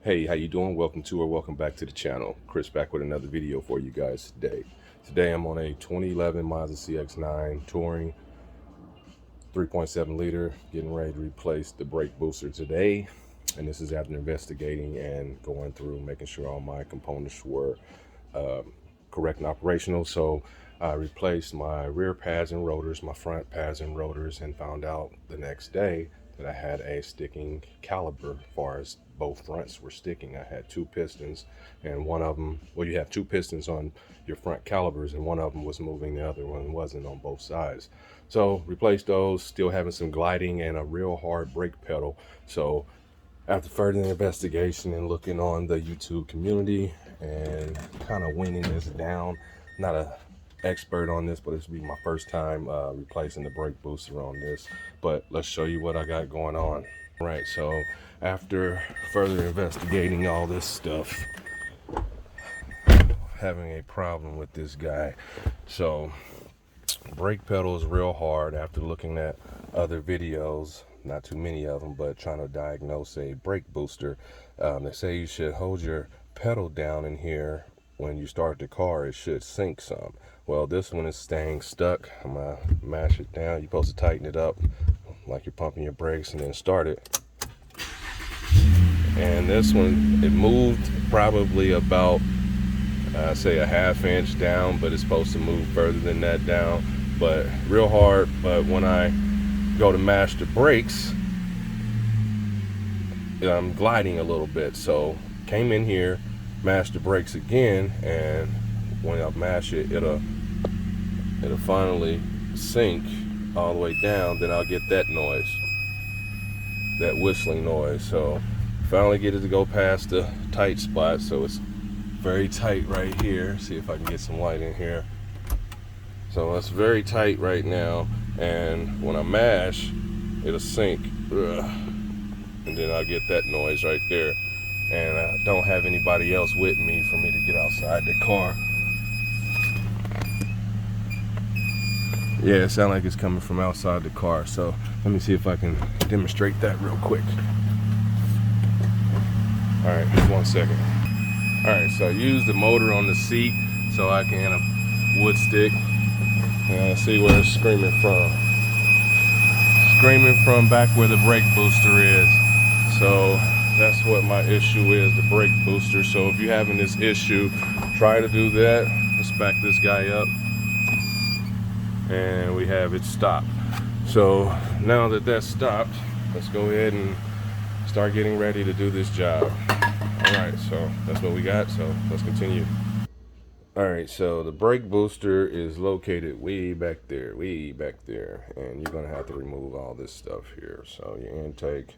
Hey, how you doing? Welcome to or welcome back to the channel. Chris back with another video for you guys today. Today I'm on a 2011 Mazda CX-9 touring 3.7 liter, getting ready to replace the brake booster today. And this is after investigating and going through, making sure all my components were correct and operational. So I replaced my rear pads and rotors, my front pads and rotors, and found out the next day that I had a sticking caliper as far as both fronts were sticking. I had two pistons and one of them, well, you have two pistons on your front calipers and one of them was moving, the other one wasn't on both sides. So replaced those, still having some gliding and a real hard brake pedal. So after further investigation and looking on the YouTube community and kind of winging this down, not a expert on this, but this will be my first time replacing the brake booster on this. But let's show you what I got going on. Right, so after further investigating all this stuff, having a problem with this guy. So brake pedal is real hard after looking at other videos, not too many of them, but trying to diagnose a brake booster. They say you should hold your pedal down in here when you start the car. It should sink some. Well, this one is staying stuck. I'm gonna mash it down. You're supposed to tighten it up like you're pumping your brakes and then start it. And this one, it moved probably about say a ½ inch down, but it's supposed to move further than that down, but real hard. But when I go to mash the brakes, I'm gliding a little bit. So came in here, mashed the brakes again, and when I mash it, it'll finally sink all the way down. Then I'll get that noise, that whistling noise. So finally get it to go past the tight spot. So it's very tight right here. See if I can get some light in here. So it's very tight right now, and when I mash, it'll sink. And then I'll get that noise right there. And I don't have anybody else with me for me to get outside the car. Yeah, it sounds like it's coming from outside the car. So let me see if I can demonstrate that real quick. All right, just 1 second. All right, so I use the motor on the seat so I can a wood stick and see where it's screaming from. Screaming from back where the brake booster is. So that's what my issue is, the brake booster. So if you're having this issue, try to do that. Let's back this guy up. And we have it stopped. So now that that's stopped, let's go ahead and start getting ready to do this job. All right, so that's what we got. So let's continue. All right, so the brake booster is located way back there, and you're gonna have to remove all this stuff here. So your intake,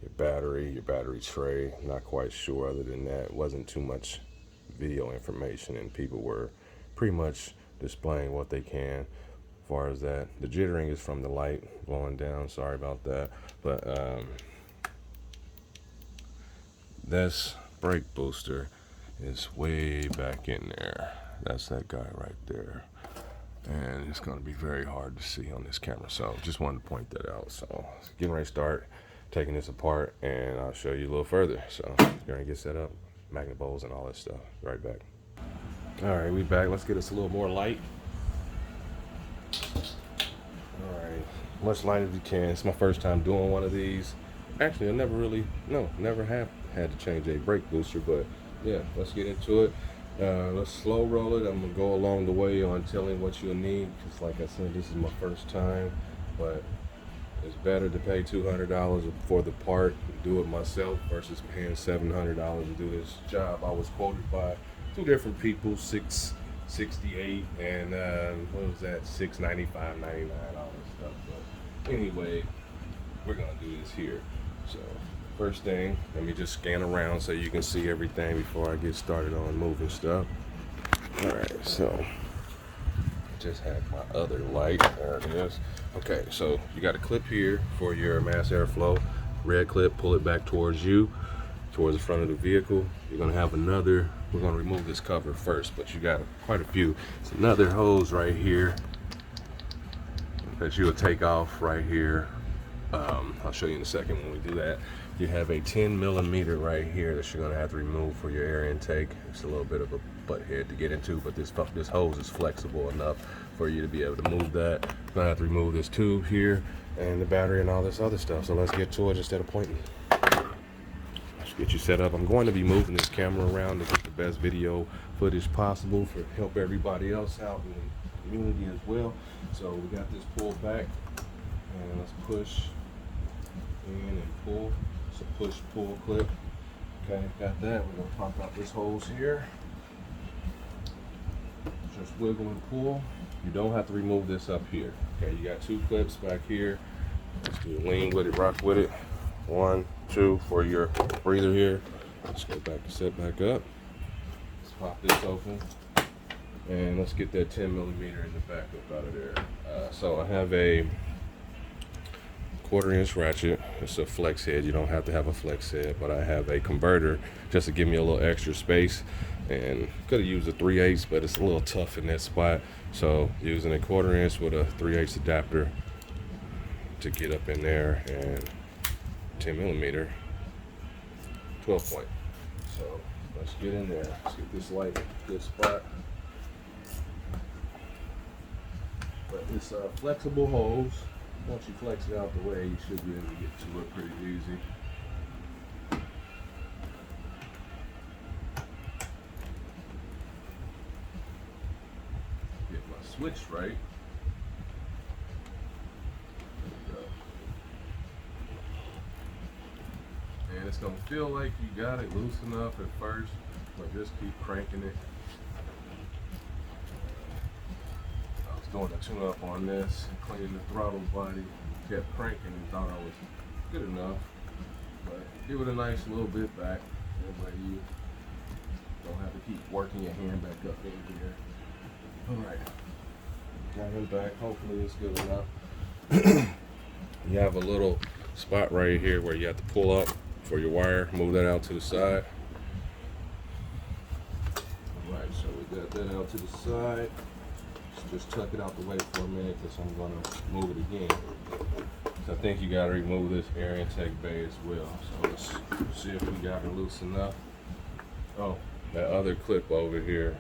your battery tray, not quite sure. Other than that, it wasn't too much video information, and people were pretty much displaying what they can as far as that. The jittering is from the light blowing down, sorry about that. But this brake booster is way back in there. That's that guy right there, and it's going to be very hard to see on this camera, so just wanted to point that out. So getting ready to start taking this apart, and I'll show you a little further. So you're gonna get set up, magnet bowls and all that stuff. Right back. All right, we back. Let's get us a little more light. All right, much light as you can. It's my first time doing one of these. Actually, I never have had to change a brake booster, but yeah, let's get into it. Let's slow roll it. I'm gonna go along the way on telling what you'll need, because like I said, this is my first time, but it's better to pay $200 for the part and do it myself versus paying $700 to do this job. I was quoted by two different people, $668 and what was that, $695, $99, all this stuff. But anyway, we're gonna do this here. So first thing, let me just scan around so you can see everything before I get started on moving stuff. All right, so just have my other light. There it is. Okay, so you got a clip here for your mass airflow. Red clip, pull it back towards you, towards the front of the vehicle. You're gonna have another, we're gonna remove this cover first, but you got quite a few. It's another hose right here that you will take off right here. I'll show you in a second when we do that. you have a 10mm right here that you're gonna have to remove for your air intake. It's a little bit of a butt head to get into, but this hose is flexible enough for you to be able to move that. You're gonna have to remove this tube here and the battery and all this other stuff. So let's get to it instead of pointing. Let's get you set up. I'm going to be moving this camera around to get the best video footage possible for help everybody else out in the community as well. So we got this pulled back, and let's push in and pull. It's a push-pull clip. Okay, got that. We're gonna pop out this hose here. Just wiggle and pull. You don't have to remove this up here. Okay, you got 2 clips back here. Let's do lean with it, rock with it. 1, 2 for your breather here. Let's go back to set back up. Let's pop this open. And let's get that 10mm in the back up out of there. So I have a 1/4" ratchet. It's a flex head. You don't have to have a flex head, but I have a converter just to give me a little extra space. And could have used a 3/8, but it's a little tough in that spot. So using a 1/4" with a 3/8 adapter to get up in there, and 10mm 12 point. So let's get in there. Let's get this light in a good spot. But it's a flexible hose. Once you flex it out the way, you should be able to get to it pretty easy. Get my switch right. There we go. And it's gonna feel like you got it loose enough at first, but just keep cranking it. Doing a tune-up on this and cleaning the throttle body, kept cranking and thought I was good enough, but give it a nice little bit back. That way you don't have to keep working your hand back up in here. All right, got him back. Hopefully it's good enough. You have a little spot right here where you have to pull up for your wire. Move that out to the side. All right, so we got that out to the side. Just tuck it out the way for a minute because I'm going to move it again. So I think you got to remove this air intake bay as well. So let's see if we got it loose enough. Oh, that other clip over here.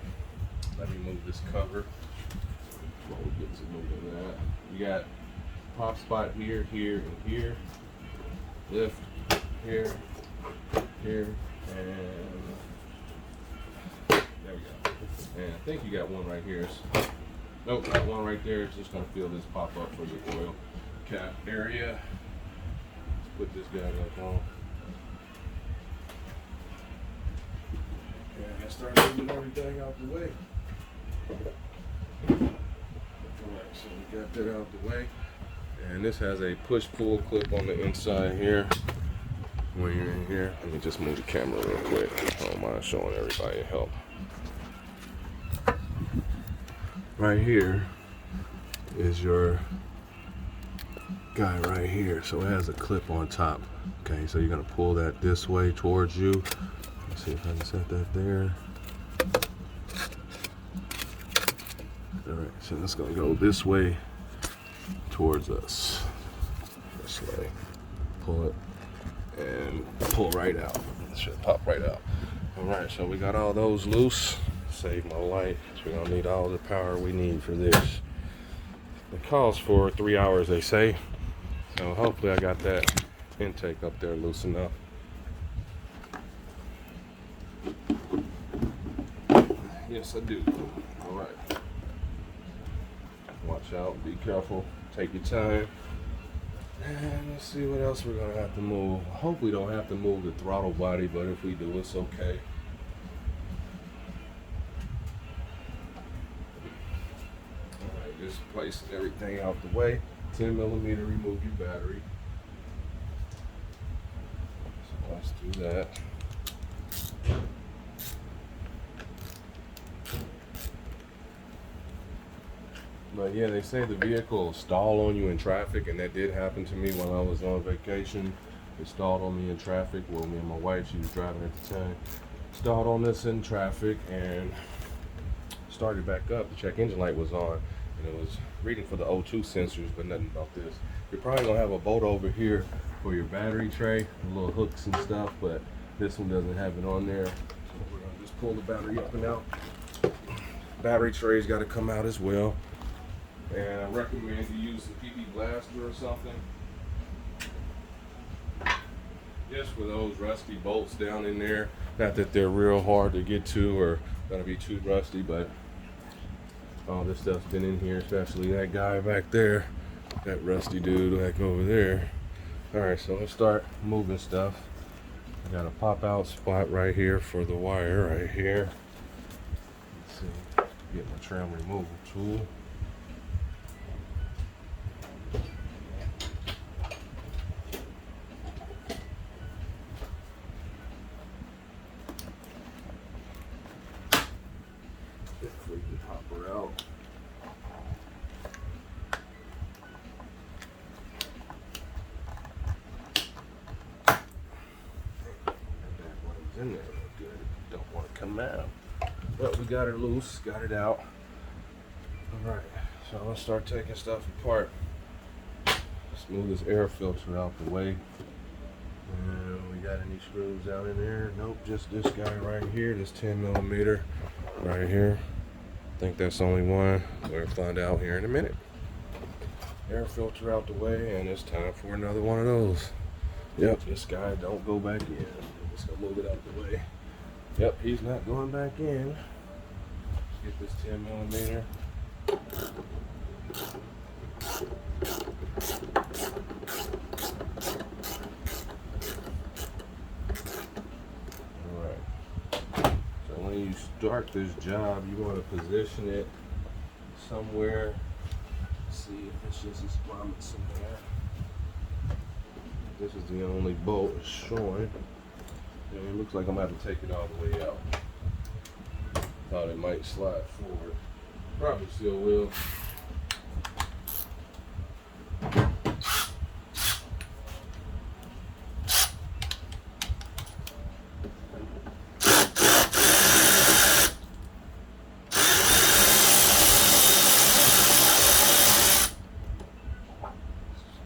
Let me move this cover before we get to moving that. You got pop spot here, here, and here. Lift here, here, and there we go. And I think you got one right here. Nope, that one right there is just going to feel this pop up for your oil cap area. Let's put this guy back on. Okay, I start moving everything out the way. Alright, so we got that out the way. And this has a push-pull clip on the inside here. When you're in here, let me just move the camera real quick. I don't mind showing everybody help. Right here is your guy right here. So it has a clip on top. Okay, so you're gonna pull that this way towards you. Let's see if I can set that there. All right, so that's gonna go this way towards us. This way. Pull it and pull right out. It should pop right out. All right, so we got all those loose. Save my light. So we're gonna need all the power we need for this. It calls for 3 hours, they say. So hopefully I got that intake up there loose enough. Yes, I do. All right. Watch out. Be careful. Take your time. And let's see what else we're gonna have to move. I hope we don't have to move the throttle body, but if we do, it's okay. Just placing everything out the way. 10mm, remove your battery. So let's do that. But yeah, they say the vehicle will stall on you in traffic, and that did happen to me when I was on vacation. It stalled on me in traffic. Well, me and my wife, she was driving at the time, stalled on us in traffic and started back up. The check engine light was on. And it was reading for the O2 sensors, but nothing about this. You're probably gonna have a bolt over here for your battery tray, little hooks and stuff, but this one doesn't have it on there. So we're gonna just pull the battery up and out. Battery tray's got to come out as well. And I recommend you use a PB Blaster or something. Just for those rusty bolts down in there. Not that they're real hard to get to or gonna be too rusty, but all this stuff's been in here, especially that guy back there, that rusty dude back over there. All right, so let's start moving stuff. I got a pop out spot right here for the wire right here. Let's see, get my trim removal tool. If we can pop her out. In there real good. Don't want to come out, but we got her loose, got it out. All right, so let's start taking stuff apart. Let's move this air filter out the way. We got any screws out in there? Nope, just this guy right here, this 10mm right here. I think that's the only one. We'll find out here in a minute. Air filter out the way, and it's time for another one of those. Yep, this guy don't go back in. Just gonna move it out the way. Yep, he's not going back in. Let's get this 10mm. Alright. So when you start this job, you want to position it somewhere. See if it's just these grommets in there. This is the only bolt it's showing. And it looks like I'm gonna have to take it all the way out. Thought it might slide forward. Probably still will.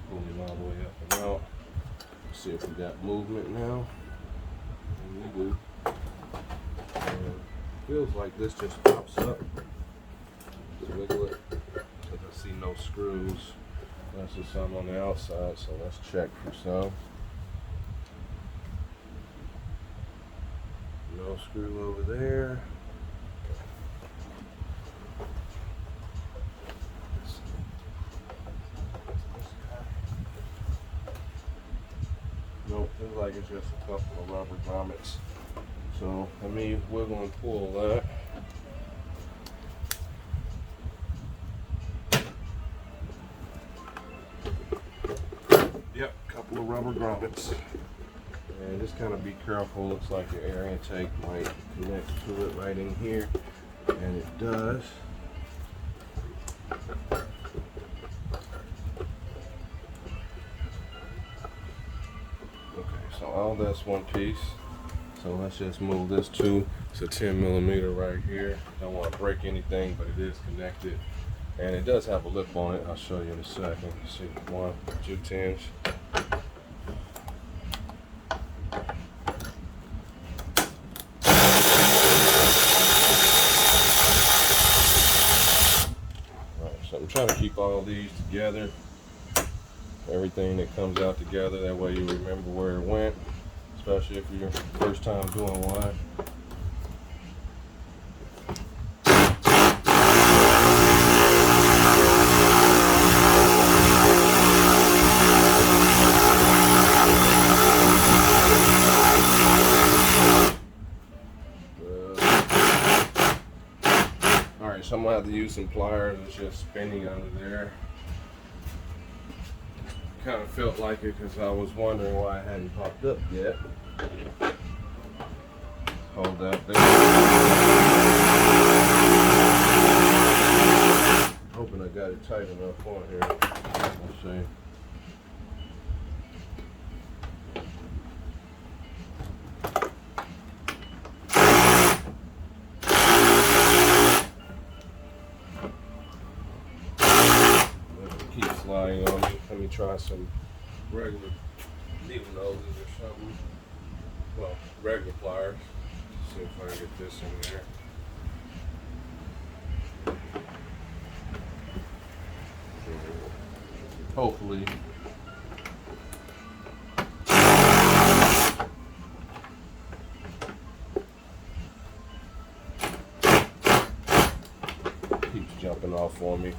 Pull it all the way up and out. See if we got movement now. We do. And feels like this just pops up. Just wiggle it. Because I see no screws. Unless there's some on the outside, so let's check for some. No screw over there. Nope, looks like it's just a couple of rubber grommets. So let me wiggle and pull that. Yep, couple of rubber grommets. And just kind of be careful. Looks like your air intake might connect to it right in here, and it does. So all that's one piece. So let's just move this to, it's a 10mm right here. Don't want to break anything, but it is connected. And it does have a lip on it. I'll show you in a second. Let's see, 1, 2 10s. Alright, so I'm trying to keep all these together. Everything that comes out together, that way you remember where it went, especially if you're first time doing one. Alright, so I'm gonna have to use some pliers. It's just spinning under there. Kind of felt like it because I was wondering why it hadn't popped up yet. Hold that there. Hoping I got it tight enough on here. Let's see. Keep sliding on me. Let me try some regular needle noses or something. Well, regular pliers. See if I can get this in there. Hopefully. Keeps jumping off on me.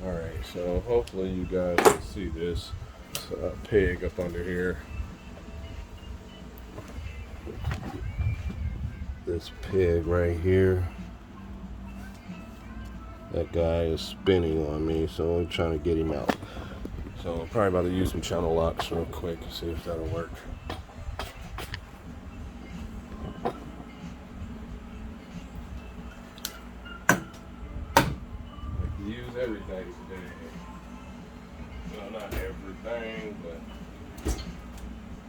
Alright, so hopefully you guys can see this. It's a peg up under here. This peg right here. That guy is spinning on me, so I'm trying to get him out. So I'm probably about to use some channel locks real quick and see if that'll work. I can use everything today. Well, not everything, but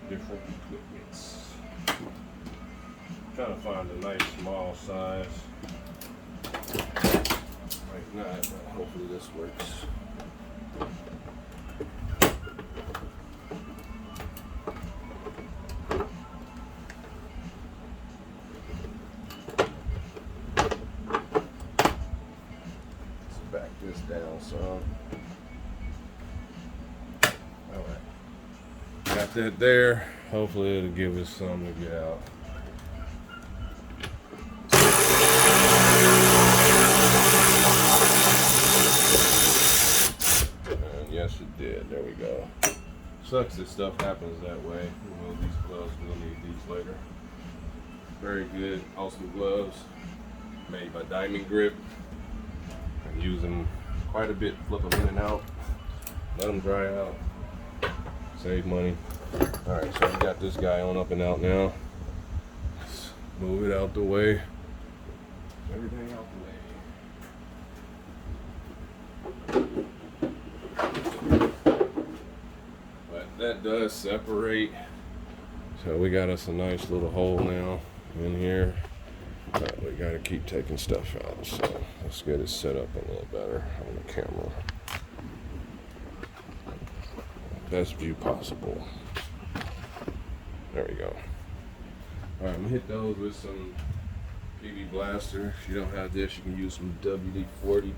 different equipments. Trying to find a nice small size. Might not, but hopefully this works. Let's back this down some. Alright. Got that there. Hopefully it'll give us something to get out. Yes, it did. There we go. Sucks that stuff happens that way. We'll need these gloves. We'll need these later. Very good, awesome gloves. Made by Diamond Grip. I use them quite a bit. Flip them in and out. Let them dry out. Save money. Alright, so we got this guy on up and out now. Let's move it out the way. Everything out the way. That does separate, so we got us a nice little hole now in here. We got to keep taking stuff out, so let's get it set up a little better on the camera. Best view possible. There we go. All right, I'm gonna hit those with some PB Blaster. If you don't have this, you can use some WD-40.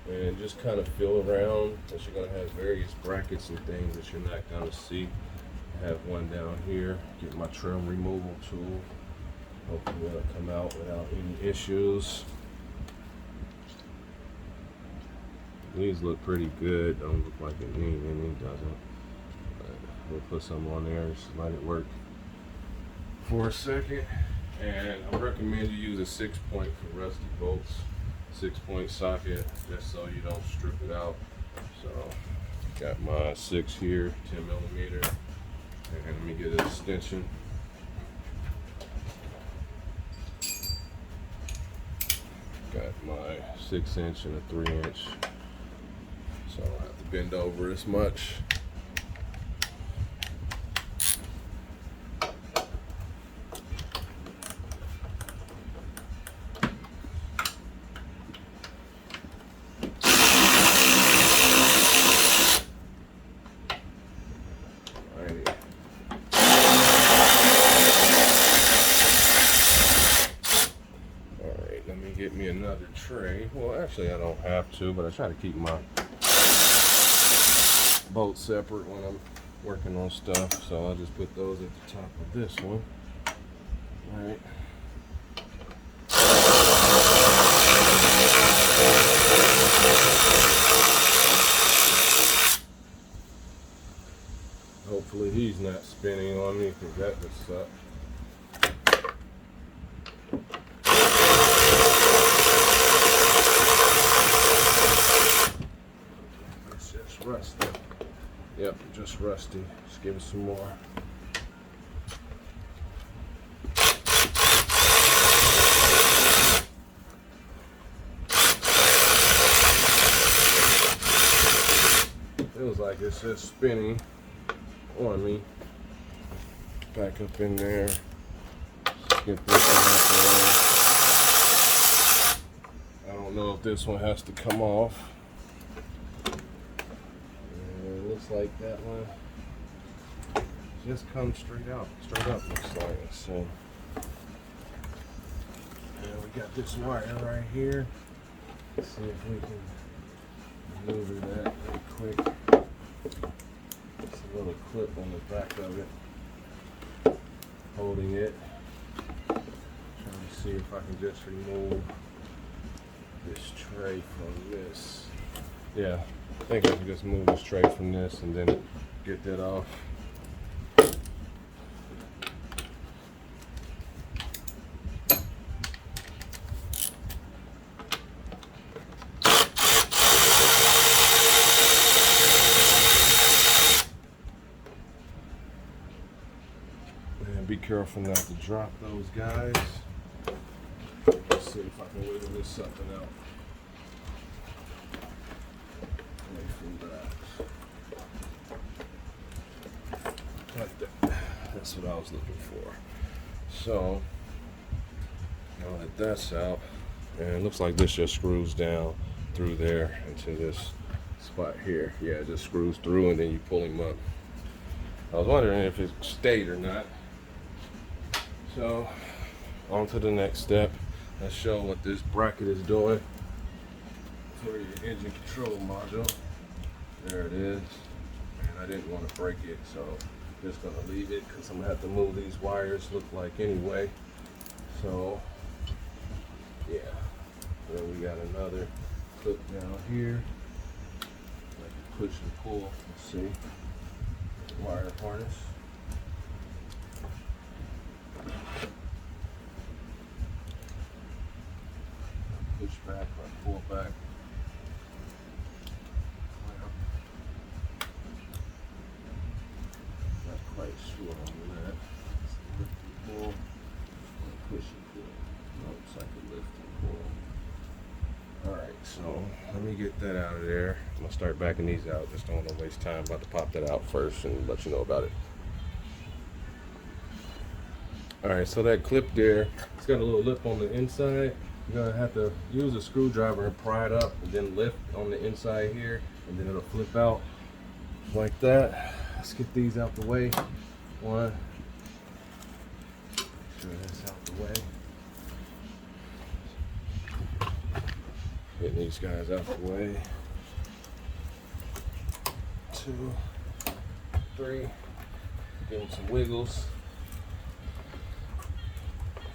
And just kind of feel around, because you're going to have various brackets and things that you're not going to see. I have one down here. Get my trim removal tool. Hopefully it'll come out without any issues. These look pretty good. Don't look like it needs any, doesn't. But we'll put some on there, just let it work for a second. And I recommend you use a 6-point for rusty bolts. 6-point socket, just so you don't strip it out. So got my 6 here, 10mm, and let me get an extension. Got my 6-inch and a 3-inch, so I don't have to bend over as much. Get me another tray. Well, actually I don't have to, but I try to keep my bolts separate when I'm working on stuff, so I'll just put those at the top of this one. All right. Hopefully he's not spinning on me, because that would suck. Rusty. Yep, just rusty. Just give it some more. Feels like it's just spinning on me. Back up in there. Let's get this one out there. I don't know if this one has to come off. just like that one. Just comes straight up, looks like. So, and we got this wire right here. Let's see if we can maneuver that real quick. It's a little clip on the back of it, holding it. Trying to see if I can just remove this tray from this. Yeah, I think I can just move this tray from this and then get that off. And be careful not to drop those guys. Let's see if I can wiggle this something out. Away from that. Like that. That's what I was looking for. So, now that that's out, and it looks like this just screws down through there into this spot here. Yeah, it just screws through and then you pull him up. I was wondering if it stayed or not. So, on to the next step. Let's show what this bracket is doing for your engine control module. There it is. And I didn't want to break it, so I'm just going to leave it because I'm going to have to move these wires, look like anyway. So, yeah. Then we got another clip down here. Like push and pull. Let's see. Wire harness. Push back or pull back. Not quite sure on that. Lift and pull. Push and pull. Nope, it's like a lift and pull. Alright, so let me get that out of there. I'm going to start backing these out. Just don't want to waste time. About to pop that out first and let you know about it. Alright, so that clip there, it's got a little lip on the inside. You're gonna have to use a screwdriver and pry it up and then lift on the inside here, and then it'll flip out like that. Let's get these out the way. One. Make sure that's out the way. Getting these guys out the way. 2, 3. Give them some wiggles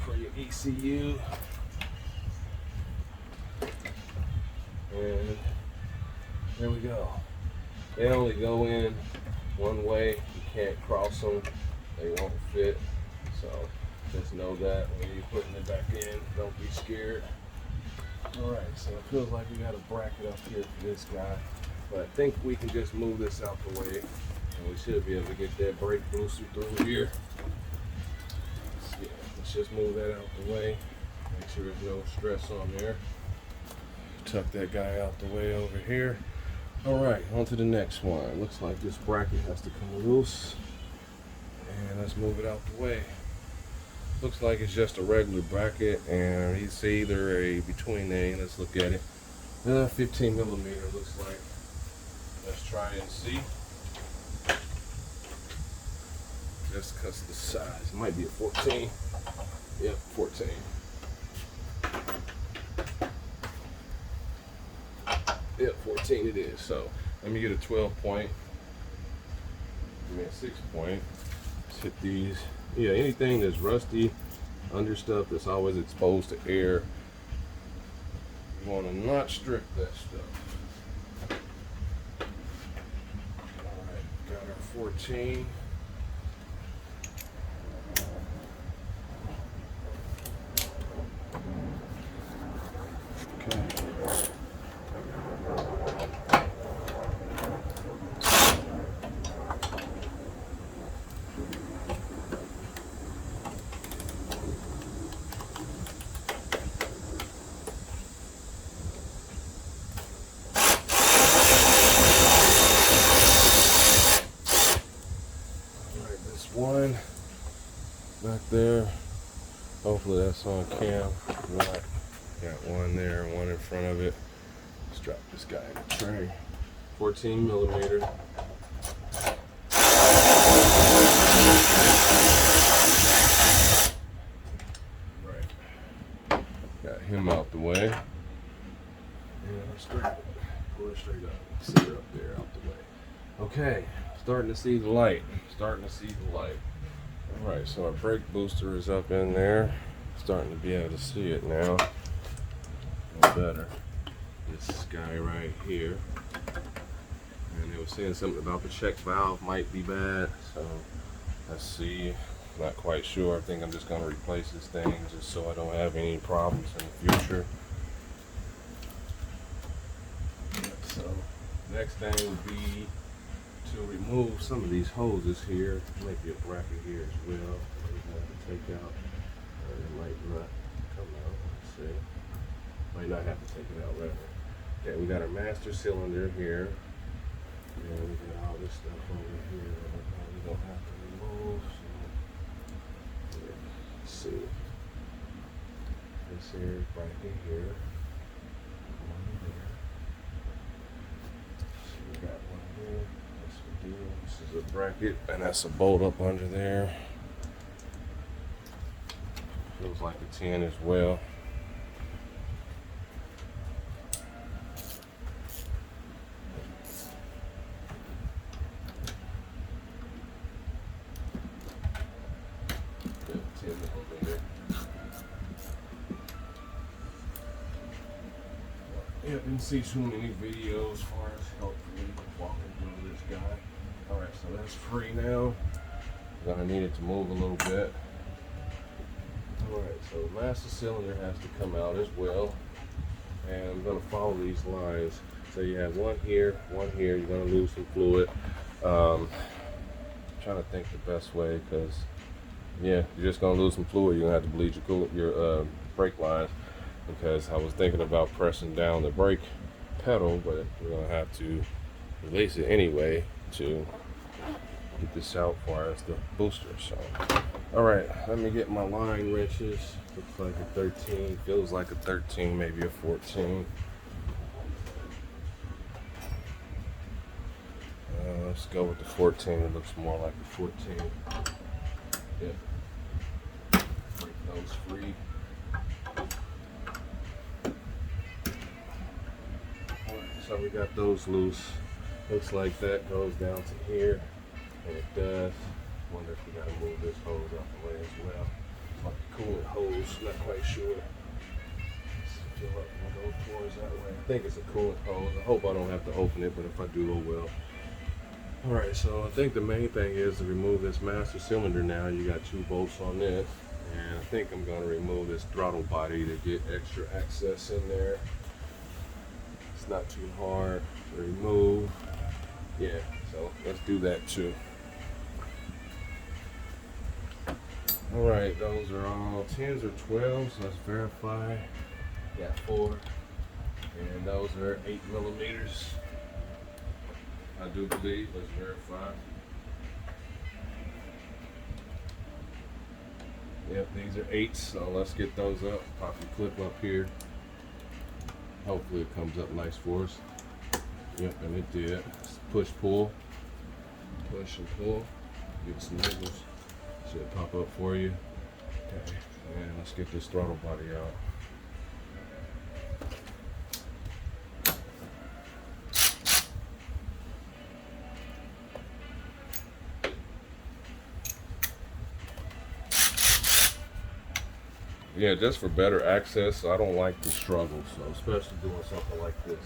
for your ECU. And there we go. They only go in one way. You can't cross them. They won't fit. So just know that when you're putting it back in, don't be scared. Alright, so it feels like we got a bracket up here for this guy. But I think we can just move this out the way. And we should be able to get that brake booster through here. So yeah, let's just move that out the way. Make sure there's no stress on there. Tuck that guy out the way over here. Alright, on to the next one. Looks like this bracket has to come loose. And let's move it out the way. Looks like it's just a regular bracket, and it's either a between A, let's look at it. 15 millimeter looks like. Let's try and see. Just because the size might be a 14. Yep, 14. Yep, 14 it is. So let me get a 12 point. Give me a 6 point. Let's hit these. Yeah, anything that's rusty, under stuff that's always exposed to air, you want to not strip that stuff. Alright, got our 14. Okay. One back there. Hopefully that's on cam. Right. Got one there, one in front of it. Let's drop this guy in the tray. 14 millimeter. the way. And pull it straight up. Sit it up there out the way. Okay, starting to see the light. All right, so our brake booster is up in there. Starting to be able to see it now. A little better. This guy right here. And they were saying something about the check valve might be bad. So let's see. Not quite sure. I think I'm just going to replace this thing just so I don't have any problems in the future. So next thing would be to remove some of these hoses here. Maybe a bracket here as well. We have to take out. It might not come out. Let's see. Might not have to take it out rather. Okay, we got our master cylinder here. And we got all this stuff over here that we don't have to remove. So, yeah. Let's see. This here, bracket here. One there. So we got one here. This is a bracket, and that's a bolt up under there. Feels like a 10 as well. Yeah, didn't see too many videos as far as helpfully walking through this guy. Alright, so that's free now. Gonna need it to move a little bit. Alright, so the master cylinder has to come out as well. And I'm gonna follow these lines. So you have one here, you're gonna lose some fluid. Trying to think the best way, because yeah, you're just gonna lose some fluid. You're gonna have to bleed your brake lines, because I was thinking about pressing down the brake pedal, but we're gonna have to release it anyway to get this out far as the booster. So all right, let me get my line wrenches. Looks like a 13, feels like a 13, maybe a 14. Let's go with the 14. It looks more like a 14. Yep. Break those free. So we got those loose. Looks like that goes down to here, and it does. Wonder if we gotta move this hose out the way as well. Like a coolant hose, not quite sure. Let's fill up and go towards that way. I think it's a coolant hose. I hope I don't have to open it, but if I do, oh well. Alright, so I think the main thing is to remove this master cylinder now. You got 2 bolts on this, and I think I'm gonna remove this throttle body to get extra access in there. It's not too hard to remove. Yeah, so let's do that too. Alright, those are all 10s or 12s. Let's verify. Got 4. And those are 8 millimeters. I do believe. Let's verify. Yep, these are 8s, so let's get those up. Pop the clip up here. Hopefully it comes up nice for us. Yep, and it did. Push, pull. Push and pull. Get some nipples. Should pop up for you. Okay, and let's get this throttle body out. Yeah, just for better access. I don't like the struggle, so especially doing something like this.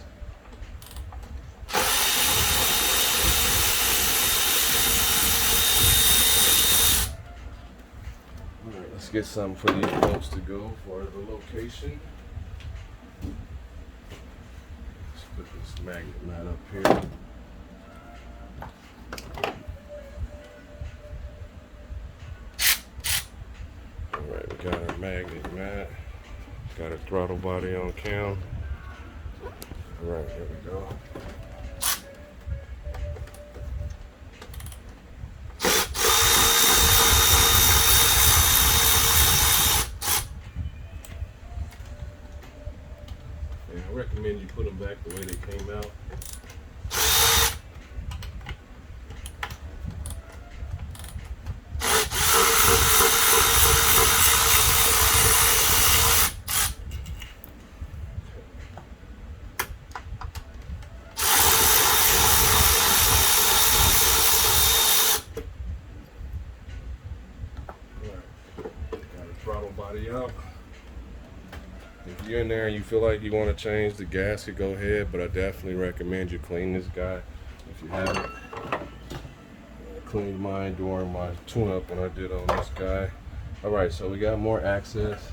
All right, let's get something for these bolts to go for the location. Let's put this magnet mat up here. Alright, we got our magnet mat. Got a throttle body on cam. Alright, here we go. And I recommend you put them back the way they came out. body out. If you're in there and you feel like you want to change the gasket, go ahead, but I definitely recommend you clean this guy if you haven't. I cleaned mine during my tune-up when I did on this guy. Alright, so we got more access.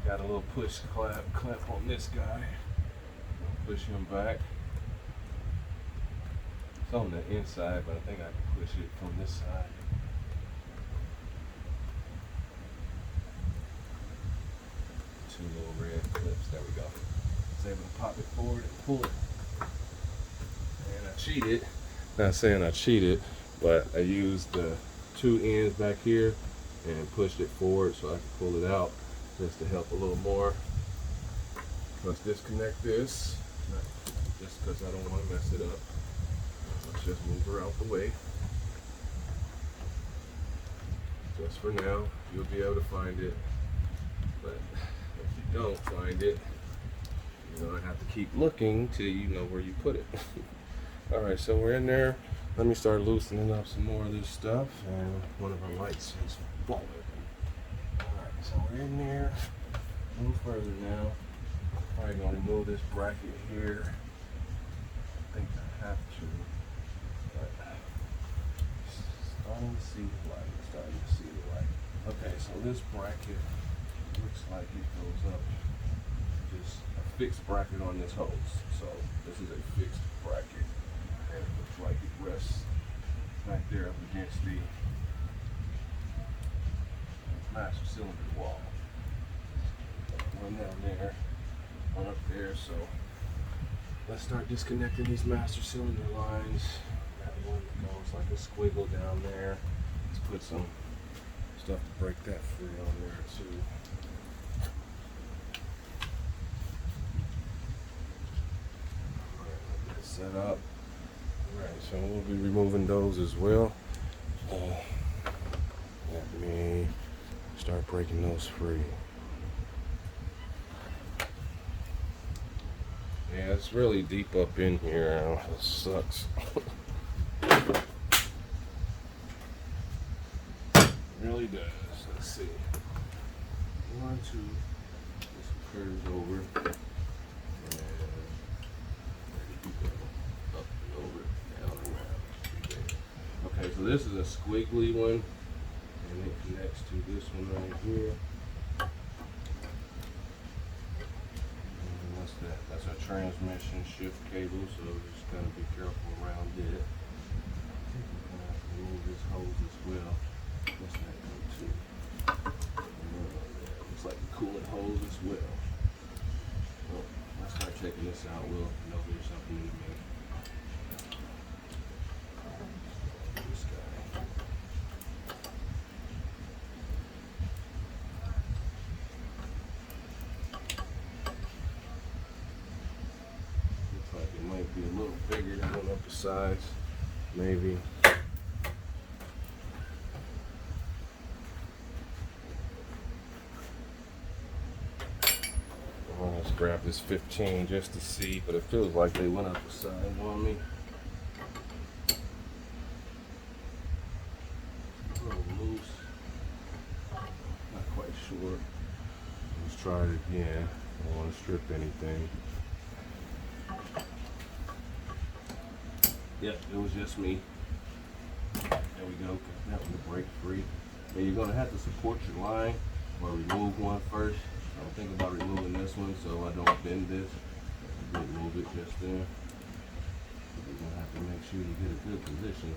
Got a little push clamp on this guy. Push him back. It's on the inside, but I think I can push it from this side. Two little red clips. There we go. I was able to pop it forward and pull it. And I cheated. Not saying I cheated, but I used the two ends back here and pushed it forward so I could pull it out just to help a little more. Let's disconnect this, just because I don't want to mess it up. Let's just move her out the way. Just for now, you'll be able to find it, but if you don't find it, you're gonna have to keep looking till you know where you put it. All right, so we're in there. Let me start loosening up some more of this stuff, and one of our lights is falling. All right, so we're in there. Move further now. Probably gonna remove this bracket here. I think I have to. But starting to see the light. Starting to see the light. Okay, so this bracket looks like it goes up. Just a fixed bracket on this hose. So this is a fixed bracket, and it looks like it rests right there up against the master cylinder wall. One down there, one up there. So let's start disconnecting these master cylinder lines. That one that goes like a squiggle down there. Let's put some stuff to break that free on there too. Alright, get it set up. Alright, so we'll be removing those as well. Let me start breaking those free. Yeah, it's really deep up in here. It sucks. It really does. Let's see. 1, 2. This curves over. And there you go. Up and over, down and around. Okay, so this is a squiggly one. And it connects to this one right here. That's a transmission shift cable, so just gotta be careful around it. I think we're gonna have to remove this hose as well. What's that go to? Looks like a coolant hose as well. Well, let's start checking this out. We'll know there's something in a minute. This guy. Might be a little bigger than one up the sides, maybe. Well, let's grab this 15 just to see, but it feels like they went up the sides on me. A little loose. Not quite sure. Let's try it again. I don't want to strip anything. Yep, it was just me. There we go. That was the break free. Now you're gonna have to support your line or remove one first. I'm thinking about removing this one so I don't bend this. I didn't move it just there. You're gonna have to make sure you get a good position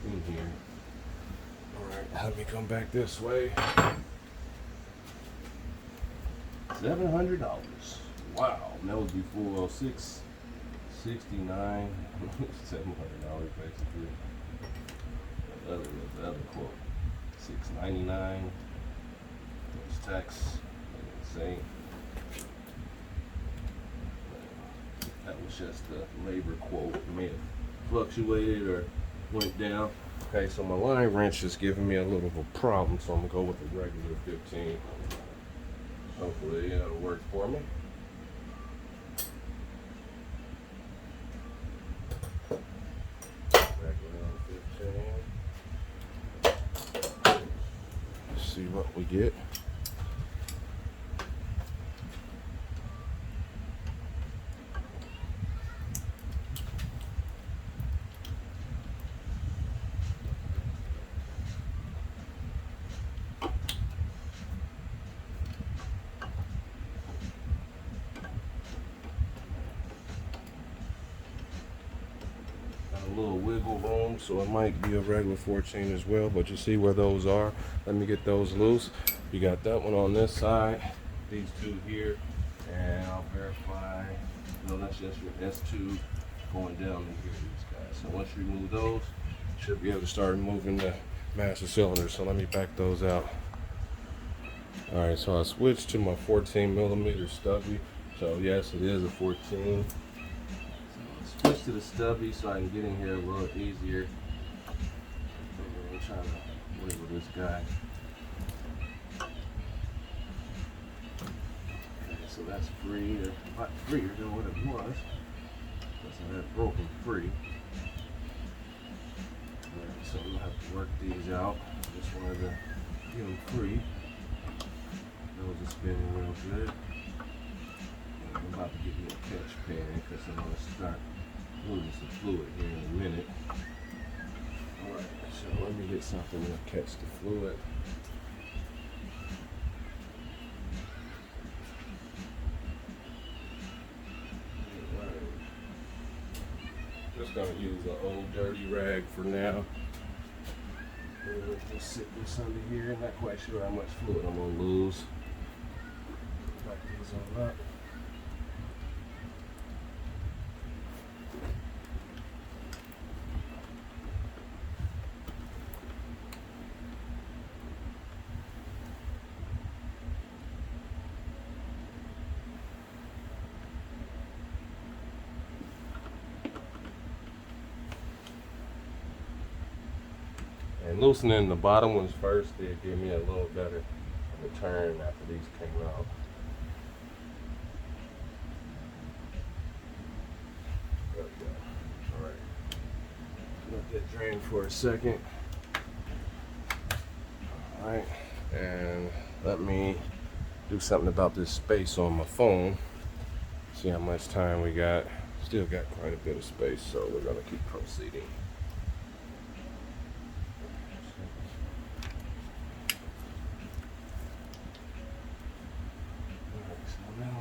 in here. Alright, let me come back this way. $700. Wow, and that was before 669, $700 basically. The other quote, $699. It's tax, insane. That was just the labor quote. It may have fluctuated or went down. Okay, so my line wrench is giving me a little of a problem, so I'm gonna go with the regular 15. Hopefully it'll work for me. See what we get. wiggle room, so it might be a regular 14 as well, but you see where those are. Let me get those loose. You got that one on this side, these two here, and I'll verify. No, that's just your S2 going down in here, these guys. So once you remove those, you should be able to start removing the master cylinder. So let me back those out. All right, so I switched to my 14 millimeter stubby. So yes, it is a 14. So I'll switch to the stubby so I can get in here a little easier. I'm trying to wiggle this guy. Okay, so that's free, or a lot freer than what it was. Because I had broken free. Right, so we'll have to work these out. Just wanted to get them free. Those are spinning real good. And I'm about to get me a catch pan because I'm going to start losing some fluid here in a minute. Alright, so let me get something to catch the fluid. Just going to use an old dirty rag for now. Just sit this under here. Not quite sure how much fluid I'm going to lose. Back these on up. And loosening the bottom ones first did give me a little better return after these came out. There we go. All right. Let that drain for a second. All right. And let me do something about this space on my phone. See how much time we got. Still got quite a bit of space, so we're going to keep proceeding.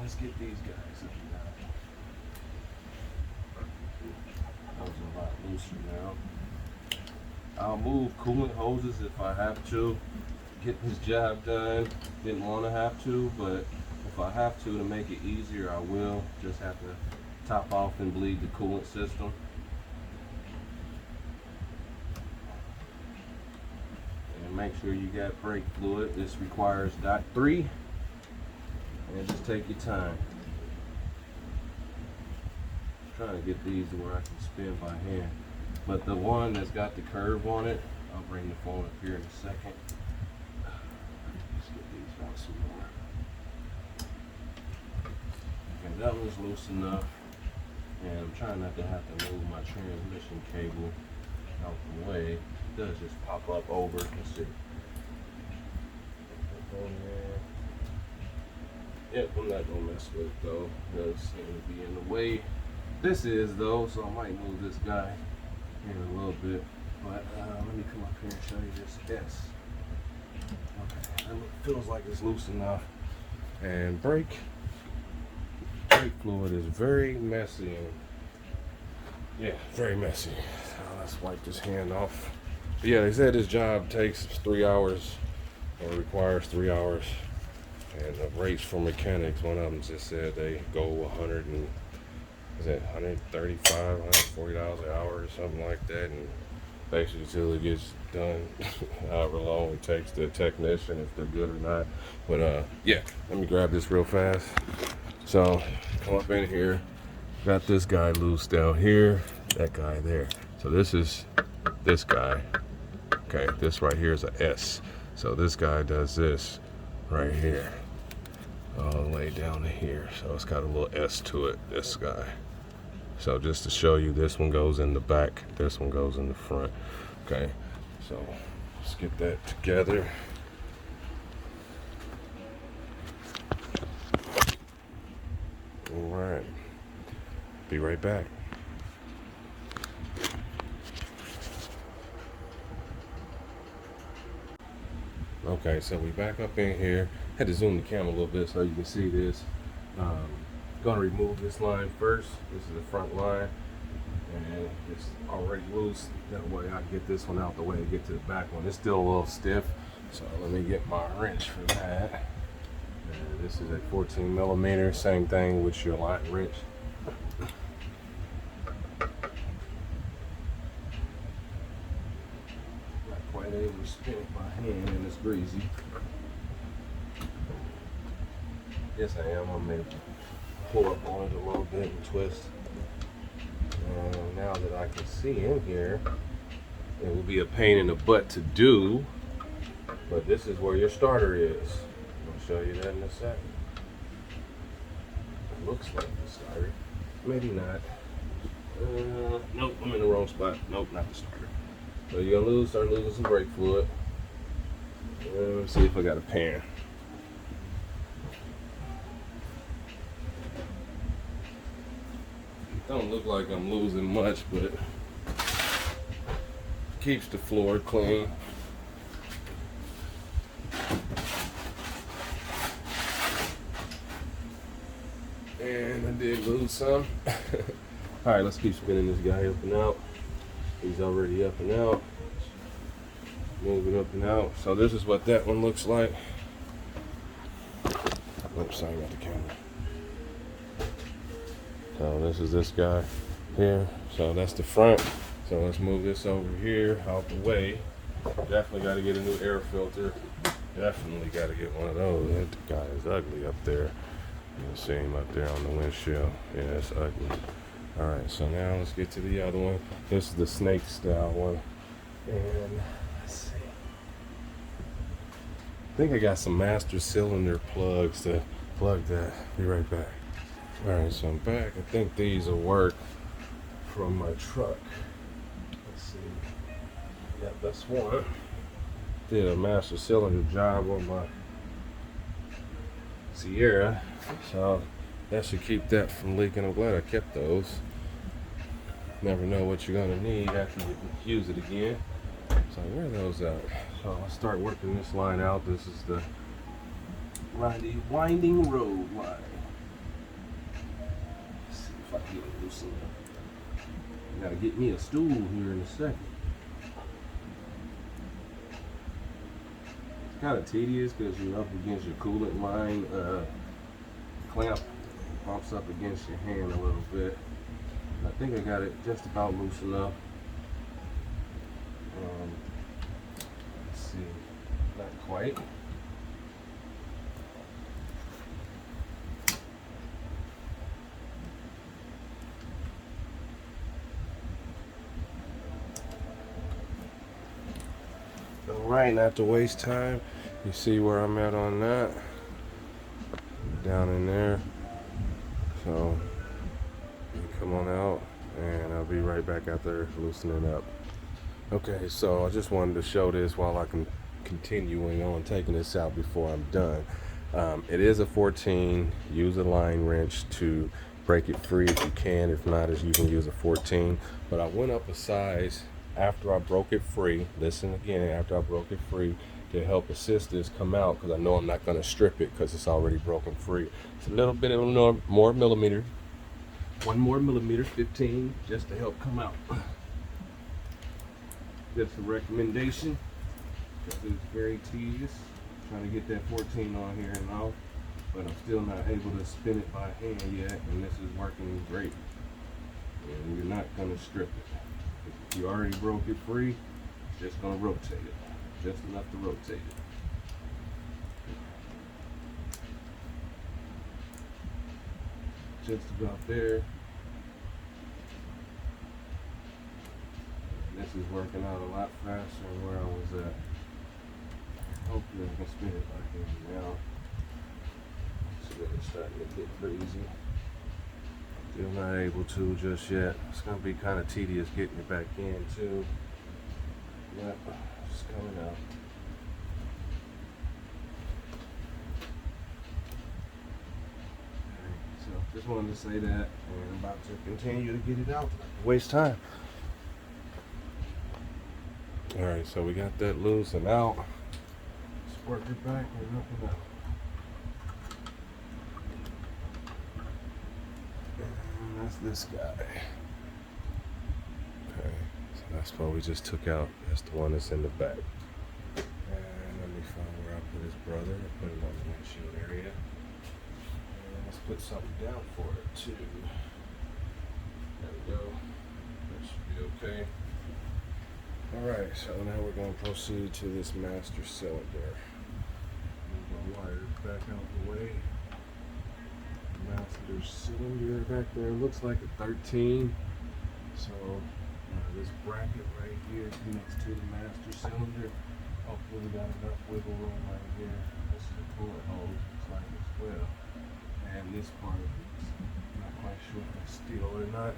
Let's get these guys up now. Those are a lot looser now. I'll move coolant hoses if I have to. Get this job done. Didn't want to have to, but if I have to make it easier, I will. Just have to top off and bleed the coolant system. And make sure you got brake fluid. This requires .3. And just take your time. I'm trying to get these to where I can spin by hand. But the one that's got the curve on it, I'll bring the phone up here in a second. Let's get these out some more. Okay, that one's loose enough. And I'm trying not to have to move my transmission cable out the way. It does just pop up over. Let's see. Yep, I'm not gonna mess with it though. It does seem to be in the way. This is though, so I might move this guy in a little bit. But let me come up here and show you this S. Okay, that feels like it's loose enough. And brake fluid is very messy. And yeah, very messy. So let's wipe this hand off. But yeah, they said this job takes 3 hours or requires 3 hours. And the rates for mechanics, one of them just said they go 100 and is it $135, $140 an hour or something like that, and basically until it gets done, however long it takes the technician if they're good or not. But yeah, let me grab this real fast. So come up in here, got this guy loose down here, that guy there. So this is this guy. Okay, this right here is a S. So this guy does this right here, all the way down to here. So it's got a little S to it, this guy. So just to show you, this one goes in the back, this one goes in the front. Okay, so let's get that together. All right, be right back. Okay, so we back up in here. Had to zoom the camera a little bit so you can see this. Gonna remove this line first. This is the front line, and it's already loose. That way I get this one out the way and get to the back one. It's still a little stiff, so let me get my wrench for that. And this is a 14 millimeter, same thing with your line wrench. Not quite able to spin it by hand and it's greasy. Yes, I am. I'm able to pull up on it a little bit and twist. And now that I can see in here, it will be a pain in the butt to do, but this is where your starter is. I'll show you that in a second. It looks like the starter. Maybe not. Nope, I'm in the wrong spot. Nope, not the starter. So you're gonna start losing some brake fluid. Let's see if I got a pan. Don't look like I'm losing much, but keeps the floor clean. And I did lose some. All right, let's keep spinning this guy up and out. He's already up and out. Moving up and out. So this is what that one looks like. Oops, sorry about the camera. So this is this guy here. So that's the front. So let's move this over here out the way. Definitely got to get a new air filter. Definitely got to get one of those. That guy is ugly up there. You can see him up there on the windshield. Yeah, it's ugly. All right, so now let's get to the other one. This is the snake style one. And let's see. I think I got some master cylinder plugs to plug that. Be right back. All right, so I'm back. I think these will work from my truck. Let's see. Yep, that's one. Did a master cylinder job on my Sierra, so that should keep that from leaking. I'm glad I kept those. Never know what you're gonna need after you use it again. So where are those at? So I'll start working this line out. This is the winding road line. Let's see if I can get it loosened up. I gotta get me a stool here in a second. It's kind of tedious because you're up against your coolant line. Clamp bumps up against your hand a little bit. I think I got it just about loose enough. Let's see, not quite. Alright, not to waste time, you see where I'm at on that, down in there. So you come on out and I'll be right back out there loosening up. Okay, so I just wanted to show this while I can continuing on taking this out before I'm done. It is a 14. Use a line wrench to break it free if you can. If not, you can use a 14. But I went up a size after I broke it free. Listen again, after I broke it free, to help assist this come out, because I know I'm not going to strip it because it's already broken free. It's a little bit of more millimeter. One more millimeter, 15, just to help come out. Just a recommendation, because it's very tedious trying to get that 14 on here and off, but I'm still not able to spin it by hand yet, and this is working great. And you're not going to strip it. If you already broke it free, it's just going to rotate it, just enough to rotate it. Just about there. This is working out a lot faster than where I was at. Hopefully I can spin it back in now. So that it's starting to get crazy. Still not able to just yet. It's going to be kind of tedious getting it back in too. Yep, it's coming out. So just wanted to say that, and I'm about to continue to get it out. Waste time. Alright, so we got that loose and out. Let's work it back and up and out. And that's this guy. That's what we just took out. That's the one that's in the back. And let me find where I put his brother. I put him on the windshield area. And let's put something down for it too. There we go. That should be okay. Alright, so now we're going to proceed to this master cylinder. Move my wires back out the way. Master cylinder back there looks like a 13. So this bracket right here connects to the master cylinder. Hopefully we got enough wiggle room right here. This is a bullet hole, looks like as well. And this part is not quite sure if it's steel or not.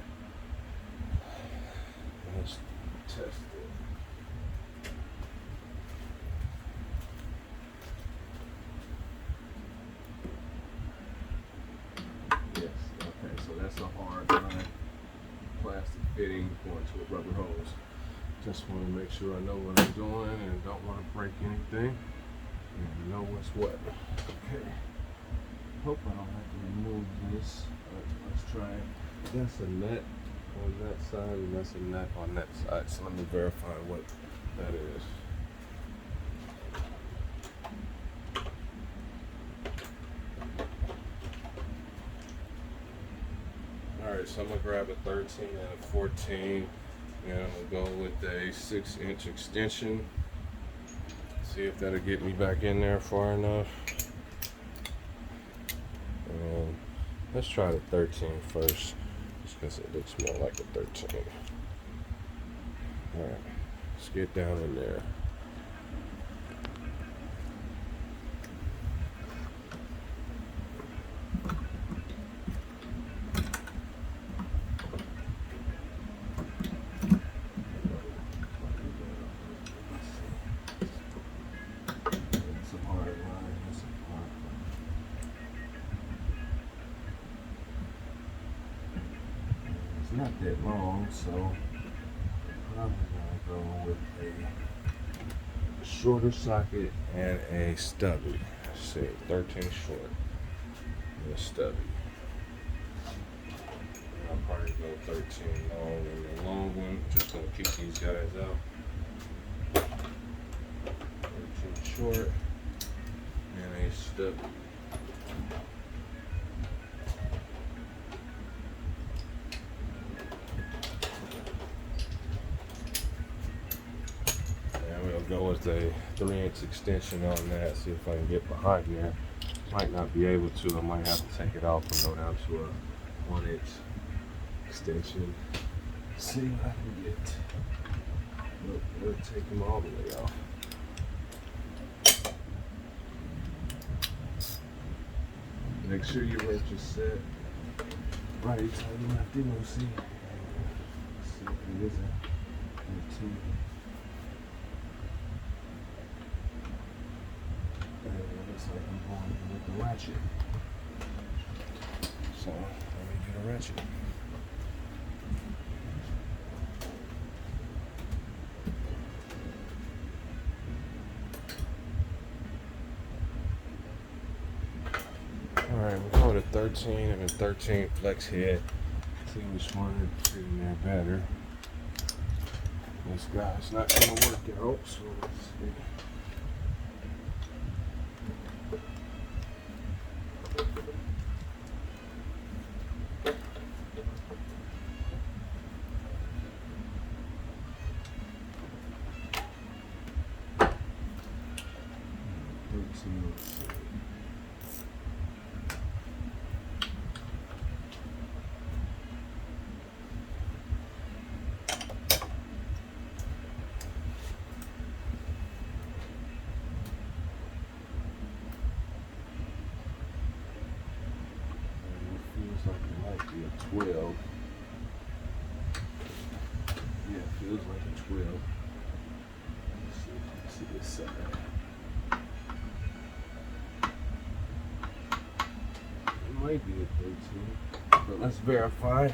Let's test it. Yes, okay, so that's a hard line. Plastic fitting going to a rubber hose. Just want to make sure I know what I'm doing and don't want to break anything and know what's what. Okay. Hope I don't have to remove this. Let's try it. That's a nut on that side and that's a nut on that side. So let me verify what that is. Alright, so I'm going to grab a 13 and a 14 and I'm going to go with a 6-inch extension. See if that'll get me back in there far enough. Let's try the 13 first, just because it looks more like a 13. Alright, let's get down in there. Not that long, so I'm probably gonna go with a shorter socket and a stubby. Let's see, 13 short and a stubby. I'll probably go 13 long and the long one. Just gonna keep these guys out. 13 short and a stubby. Go with a 3-inch extension on that, see if I can get behind there. Might not be able to, I might have to take it off and go down to a 1-inch extension. See what I can get. Look, we'll take them all the way off. Make sure your wrench is set right, so you don't have to go see. See if it is a 13. Looks like I'm going with the ratchet. So let me get a ratchet. Alright, we're going to 13 and a 13 flex head. See which one is sitting there better. This guy's not going to work out, so let's see. Like it might be a 12. Yeah, it feels like a 12. Let's see this side. It might be a 13, but let's verify.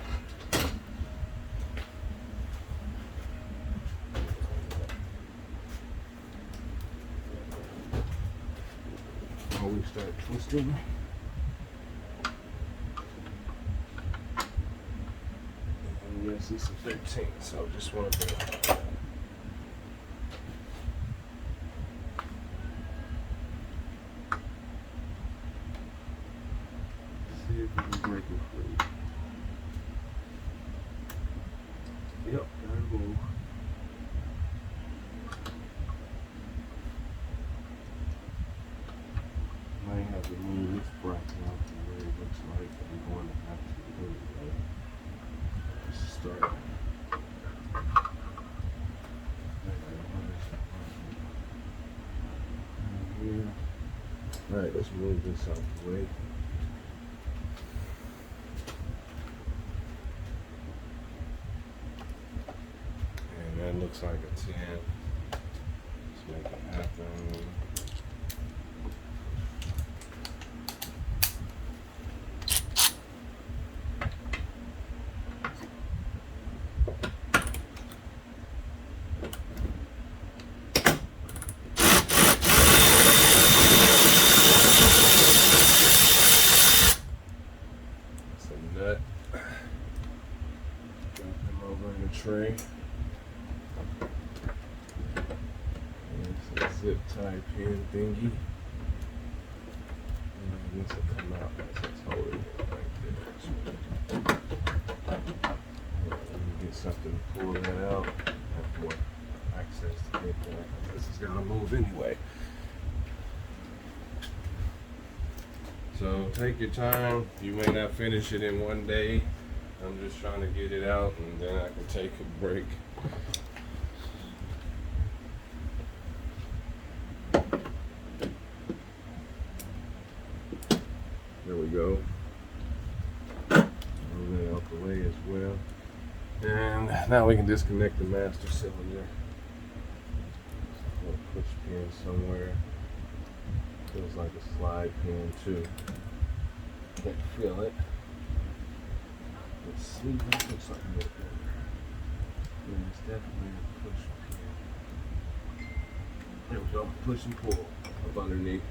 Before we start twisting. see some 13, so just wanted to. See if we can break it free. Yep, gotta move. Might have to move this bracket out the way it looks like I'm going to have to do it. Let's start. Alright, let's move this out the way. And that looks like a 10. Let's make it happen. Nut. Drop him over in the tray. And it's a zip tie pin thingy. And this will come out as it's holding it right there. Let me get something to pull that out. Have more access to get that. This is gonna move anyway. So take your time. You may not finish it in one day. I'm just trying to get it out and then I can take a break. There we go. Move that out the way as well. And now we can disconnect the master cylinder. Push pin somewhere. Feels like a slide pin too. Can't feel it. Let's see what it looks like right there. Yeah, it's definitely a push pin. There we go. Push and pull up underneath.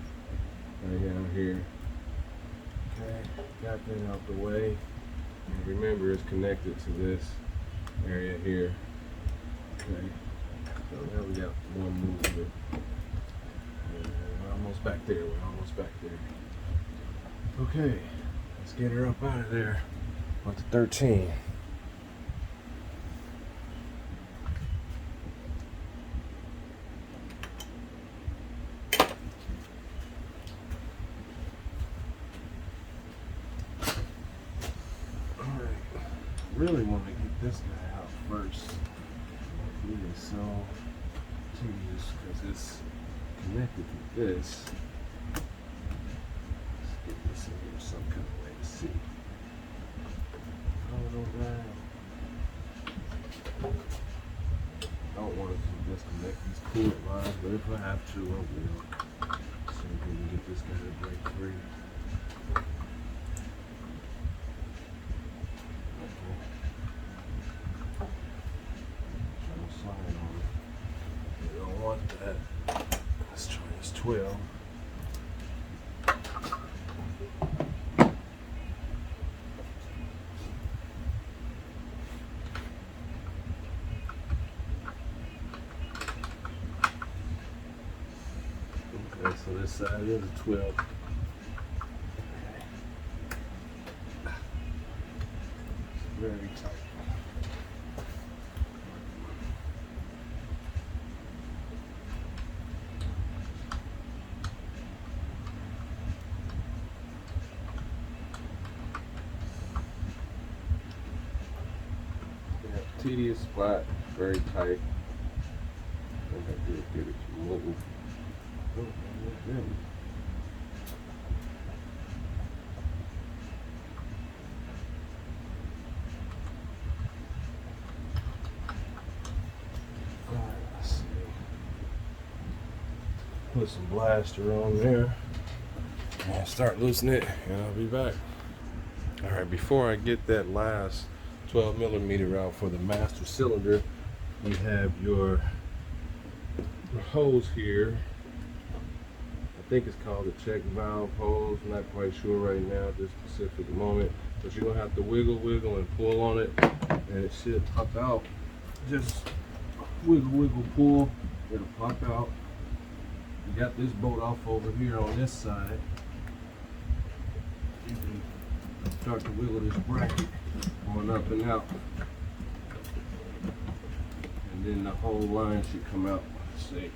Right down here. Okay, got that out the way. And remember, it's connected to this area here. Okay. So now we got one movement. We're almost back there. We're almost back there. Okay, let's get her up out of there. On to 13. Alright, really want to get this guy out first. It is so tedious because it's connected to this. Let's get this in here some kind of way to see. I don't want to disconnect these coolant lines, but if I have to, I will. See if we can get this guy to break free. Okay. Trying to slide on it. We don't want that. Let's try this 12. Okay, so this side is a 12. Okay. It's very tight. Tedious spot, very tight. I think I did get it to move. Oh, really? Alright, let's see. Put some blaster on there and start loosening it, and I'll be back. Alright, before I get that last 12 millimeter out for the master cylinder, you have your hose here. I think it's called a check valve hose. I'm not quite sure right now at this specific moment, but you're gonna have to wiggle and pull on it, and it should pop out. Just wiggle, pull, it'll pop out. You got this bolt off over here on this side. You can start to wiggle this bracket going up and out, and then the whole line should come out. Let's see.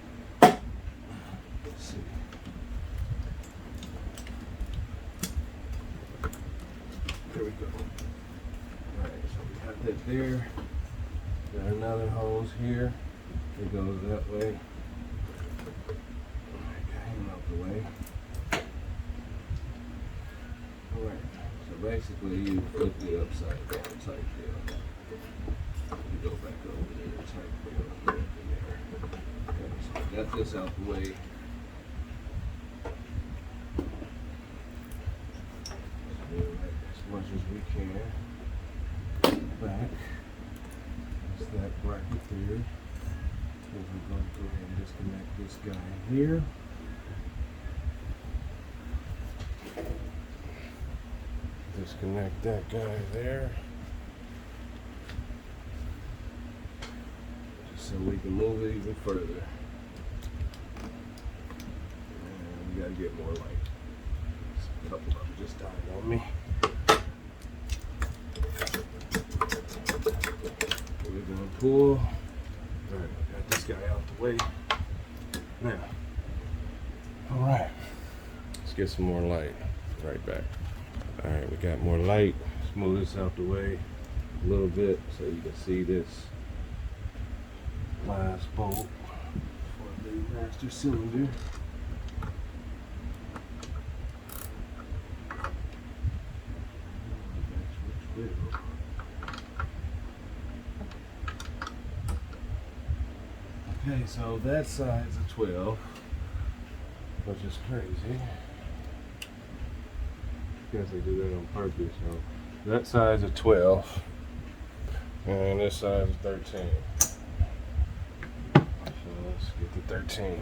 There we go. Alright, so we got that there. Got another hose here. It goes that way. Alright, got him out the way. Alright, so basically you flip it upside down type deal. You go back over there type deal. There. Okay, so I got this out the way. As much as we can. Back. There's that bracket there. So we're going to go ahead and disconnect this guy here. Disconnect that guy there. Just so we can move it even further. And we gotta get more light. A couple of them just died on me. We're gonna pull. Alright, got this guy out the way. Now, alright, let's get some more light. Right back. Alright, we got more light. Let's move this out the way a little bit so you can see this last bolt for the master cylinder. Okay, so that side's a 12, which is crazy. I guess they do that on purpose. So that side's a 12, and this side's a 13. So let's get the 13.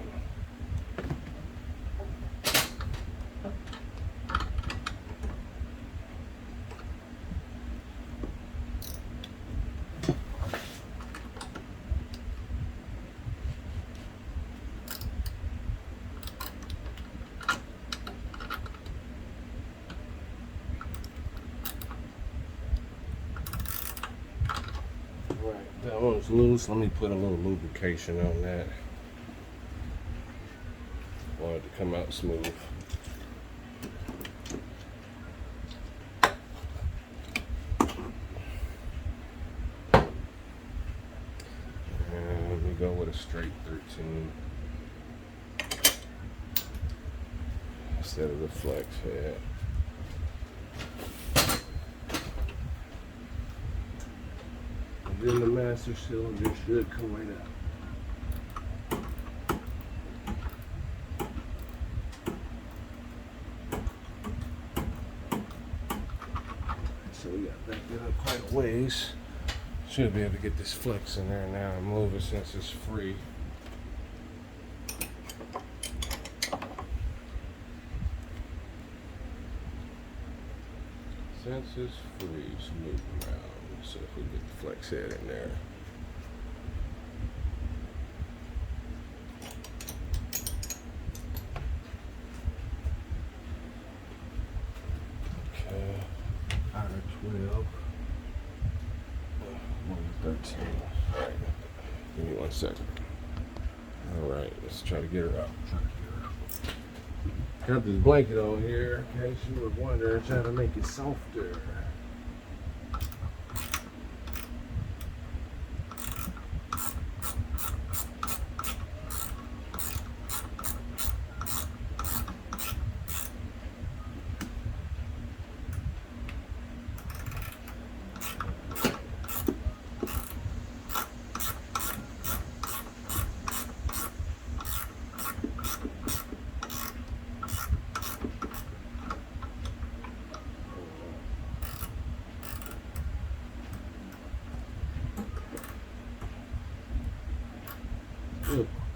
Right, that one's loose. Let me put a little lubrication on that. Want it to come out smooth. And we go with a straight 13 instead of the flex head. Then the master cylinder should come right out. So we got backed it up quite a ways. Should be able to get this flex in there now and move it since it's free. Since it's free, just move around. So if we get the flex head in there. Okay, out of 12. 13. All right, give me 1 second. All right, let's try to get her out. Got this blanket on here in case you were wondering, trying to make it softer.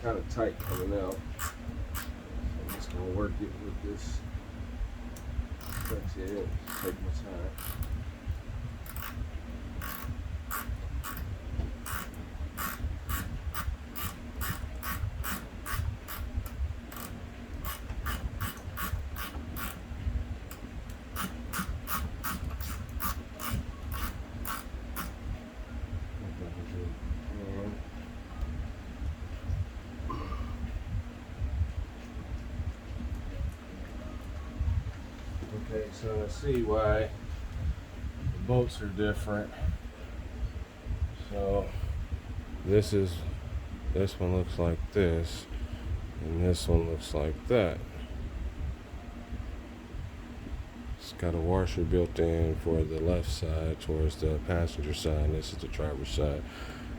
Kind of tight coming out. So I'm just gonna work it with this. That's it. Take my time. Okay, so I see why the bolts are different. So this one looks like this, and this one looks like that. It's got a washer built in for the left side towards the passenger side, and this is the driver's side.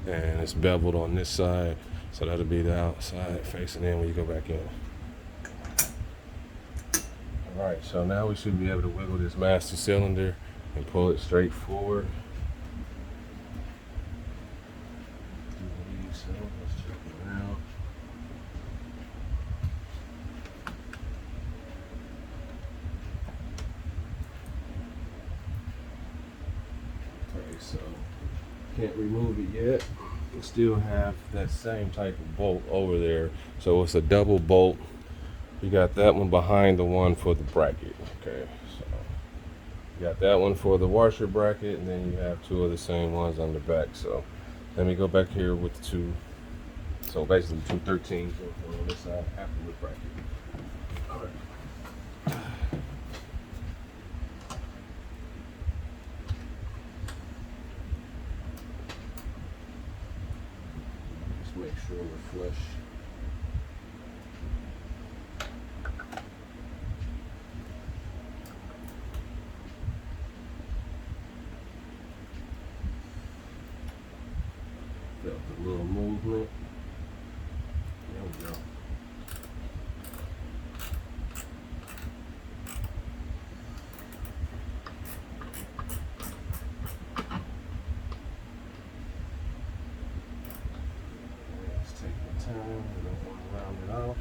And it's beveled on this side, so that'll be the outside facing in when you go back in. Alright, so now we should be able to wiggle this master cylinder and pull it straight forward. Let's check it out. Okay, so can't remove it yet. We still have that same type of bolt over there. So it's a double bolt. You got that one behind the one for the bracket. Okay, so you got that one for the washer bracket, and then you have two of the same ones on the back. So let me go back here with the two. So basically 213s on this side after the bracket. All right. Just make sure we're flush. Felt a little movement. There we go. Let's take the time. We don't want to round it off.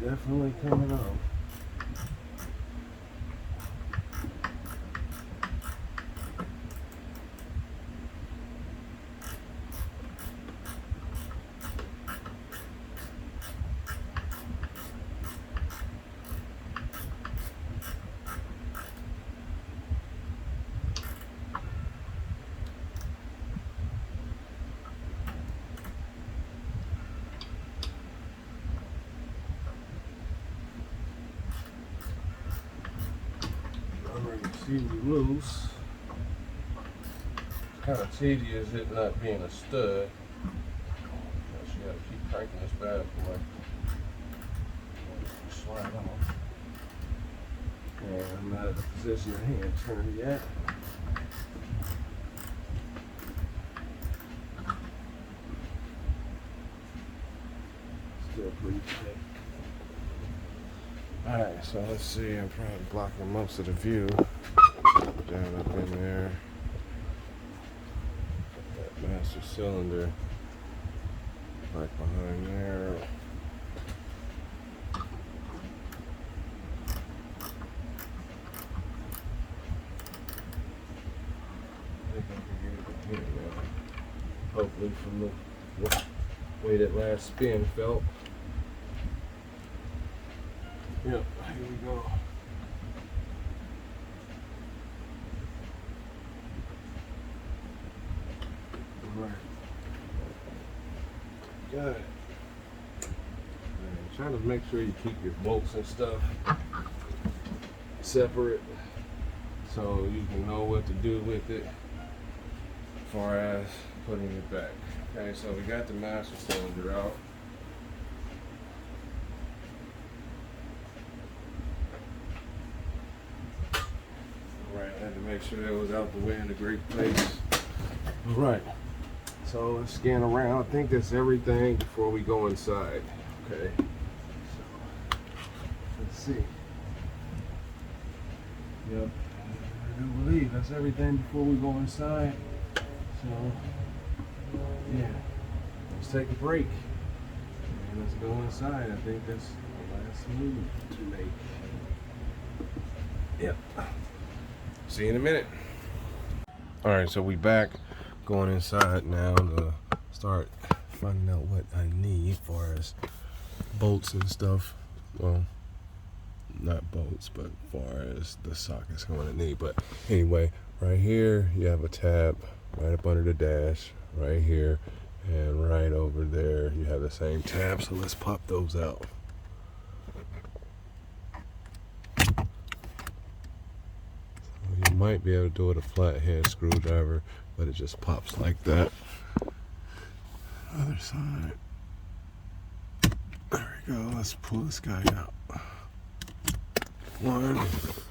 Definitely coming on. See we loose. It's kind of tedious it not being a stud. So you gotta keep cranking this bad boy. Slide off. And I'm not at the position your hand turned yet. Still pretty thick. Alright, so let's see. I'm probably blocking most of the view. Down up in there. That master cylinder right behind there. I think I can get it in here now. Hopefully from the way that last spin felt. Yep, here we go. Alright. Got it. Trying to make sure you keep your bolts and stuff separate so you can know what to do with it as far as putting it back. Okay, so we got the master cylinder out. Had to make sure that was out the way in a great place. All right. So let's scan around. I think that's everything before we go inside. Okay. So let's see. Yep. I do believe that's everything before we go inside. So yeah. Let's take a break. And let's go inside. I think that's the last move to make. Yep. See you in a minute. All right, so we back, going inside now to start finding out what I need as far as bolts and stuff. Well, not bolts, but as far as the sockets I'm gonna need. But anyway, right here you have a tab right up under the dash, right here, and right over there you have the same tab. So let's pop those out. You might be able to do it with a flathead screwdriver, but it just pops like that. Other side. There we go. Let's pull this guy out. One,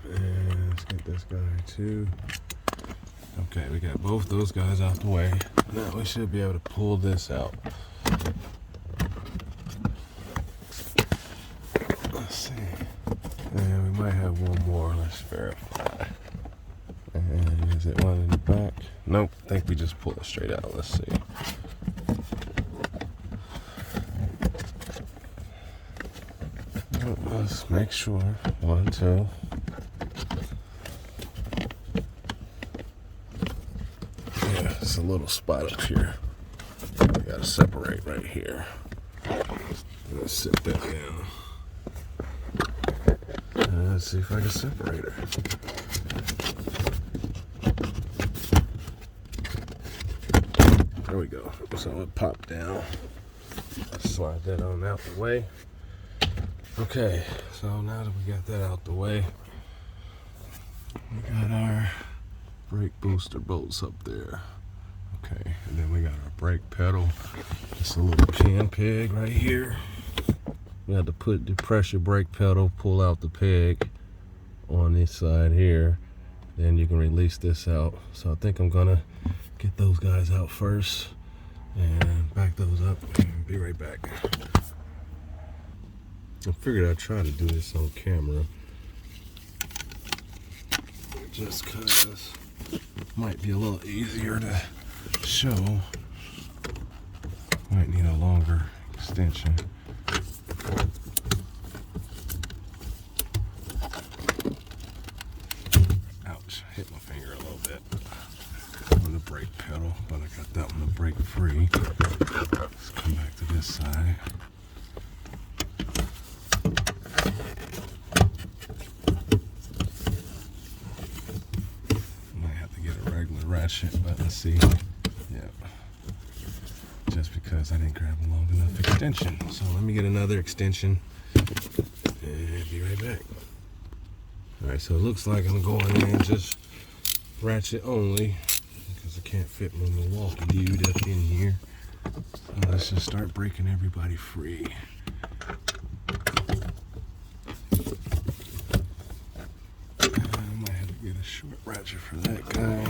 and let's get this guy too. Okay, we got both those guys out the way. Now we should be able to pull this out. Let's see. And we might have one more. Let's verify. And is it one in the back? Nope, I think we just pull it straight out. Let's see. Let's make sure. 1, 2. Yeah, it's a little spot up here. We gotta separate right here. Let's sit that down. And let's see if I can separate her. There we go. So it popped down. Slide that on out the way. Okay, so now that we got that out the way, we got our brake booster bolts up there. Okay, and then we got our brake pedal. Just a little pin peg right here. We have to put the pressure brake pedal, pull out the peg on this side here. Then you can release this out. So I think I'm gonna get those guys out first and back those up and be right back. I figured I'd try to do this on camera just cause it might be a little easier to show. Might need a longer extension. Ouch, hit my finger a little bit on the brake pedal, but I got that one brake free. Let's come back to this side. Might have to get a regular ratchet, but let's see. Yep. Just because I didn't grab a long enough extension. So let me get another extension and be right back. Alright, so it looks like I'm going in just ratchet only because I can't fit my Milwaukee dude up in here. So let's just start breaking everybody free. I might have to get a short ratchet for that guy.